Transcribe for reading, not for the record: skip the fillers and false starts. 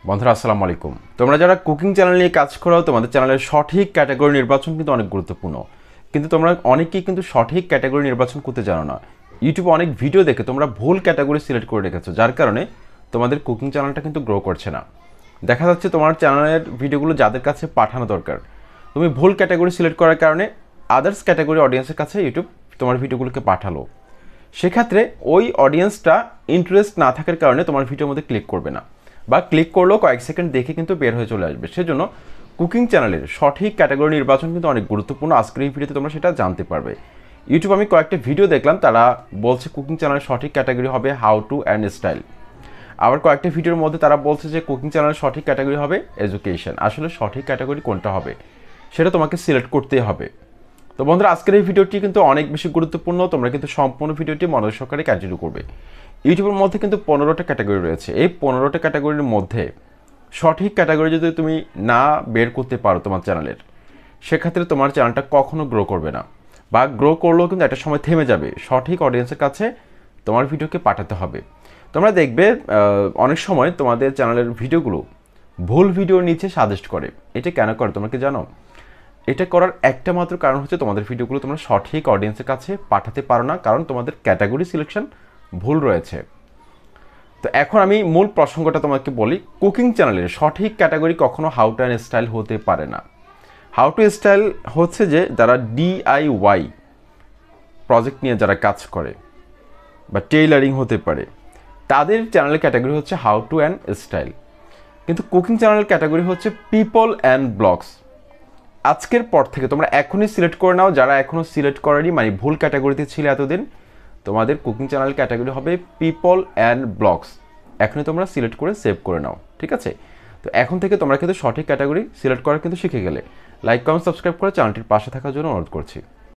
বন্ধুরা আসসালামু আলাইকুম। তোমরা যারা কুকিং চ্যানেল নিয়ে কাজ করো তোমাদের চ্যানেলের সঠিক ক্যাটাগরি নির্বাচন কিন্তু অনেক গুরুত্বপূর্ণ। কিন্তু তোমরা অনেকেই কিন্তু সঠিক ক্যাটাগরি নির্বাচন করতে জানো না। ইউটিউবে অনেক ভিডিও দেখে তোমরা ভুল ক্যাটাগরি সিলেক্ট করে রেখেছো, যার কারণে তোমাদের কুকিং চ্যানেলটা কিন্তু গ্রো করছে না। দেখা যাচ্ছে তোমার চ্যানেলের ভিডিওগুলো যাদের কাছে পাঠানো দরকার, তুমি ভুল ক্যাটাগরি সিলেক্ট করার কারণে আদার্স ক্যাটাগরি অডিয়েন্সের কাছে ইউটিউব তোমার ভিডিওগুলোকে পাঠালো। সেক্ষেত্রে ওই অডিয়েন্সটা ইন্টারেস্ট না থাকার কারণে তোমার ভিডিওর মধ্যে ক্লিক করবে না, বা ক্লিক করলেও কয়েক সেকেন্ড দেখে কিন্তু বের হয়ে চলে আসবে। সেজন্য কুকিং চ্যানেলের সঠিক ক্যাটাগরি নির্বাচন কিন্তু অনেক গুরুত্বপূর্ণ। আজকের এই ভিডিওতে তোমরা সেটা জানতে পারবে। ইউটিউব আমি কয়েকটা ভিডিও দেখলাম, তারা বলছে কুকিং চ্যানেলের সঠিক ক্যাটাগরি হবে হাউ টু অ্যান্ড স্টাইল। আবার কয়েকটা ভিডিওর মধ্যে তারা বলছে যে কুকিং চ্যানেলের সঠিক ক্যাটাগরি হবে এডুকেশন। আসলে সঠিক ক্যাটাগরি কোনটা হবে সেটা তোমাকে সিলেক্ট করতেই হবে। তো বন্ধুরা, আজকের এই ভিডিওটি কিন্তু অনেক বেশি গুরুত্বপূর্ণ। তোমরা কিন্তু সম্পূর্ণ ভিডিওটি মনোযোগ সহকারে কন্টিনিউ করবে। ইউটিউবের মধ্যে কিন্তু 15টা ক্যাটাগরি রয়েছে। এই 15টা ক্যাটাগরির মধ্যে সঠিক ক্যাটাগরি যদি তুমি না বের করতে পারো তোমার চ্যানেলের, সেক্ষেত্রে তোমার চ্যানেলটা কখনো গ্রো করবে না, বা গ্রো করলেও কিন্তু একটা সময় থেমে যাবে। সঠিক অডিয়েন্সের কাছে তোমার ভিডিওকে পাঠাতে হবে। তোমরা দেখবে অনেক সময় তোমাদের চ্যানেলের ভিডিওগুলো ভুল ভিডিওর নিচে সাজেস্ট করে। এটা কেন করে তোমরা কি জানো? এটা করার একটা মাত্র কারণ হচ্ছে তোমাদের ভিডিওগুলো তোমরা সঠিক অডিয়েন্সের কাছে পাঠাতে পারো না, কারণ তোমাদের ক্যাটাগরি সিলেকশন ভুল রয়েছে। তো এখন আমি মূল প্রসঙ্গটা তোমাকে বলি। কুকিং চ্যানেলের সঠিক ক্যাটাগরি কখনো হাউ টু অ্যান্ড স্টাইল হতে পারে না। হাউ টু স্টাইল হচ্ছে যে যারা ডিআইওয়াই প্রজেক্ট নিয়ে যারা কাজ করে, বা টেইলারিং হতে পারে, তাদের চ্যানেলের ক্যাটাগরি হচ্ছে হাউ টু অ্যান্ড স্টাইল। কিন্তু কুকিং চ্যানেলের ক্যাটাগরি হচ্ছে পিপল অ্যান্ড ব্লগস। আজকের পর থেকে তোমরা এখনই সিলেক্ট করে নাও, যারা এখনও সিলেক্ট করেনি, মানে ভুল ক্যাটাগরিতে ছিল এতদিন, তোমাদের কুকিং চ্যানেল ক্যাটাগরি হবে পিপল অ্যান্ড ব্লগস। এখনই তোমরা সিলেক্ট করে সেভ করে নাও, ঠিক আছে? তো এখন থেকে তোমরা কিন্তু সঠিক ক্যাটাগরি সিলেক্ট করা কিন্তু শিখে গেলে। লাইক কমেন্ট সাবস্ক্রাইব করে চ্যানেলটির পাশে থাকার জন্য অনুরোধ করছি।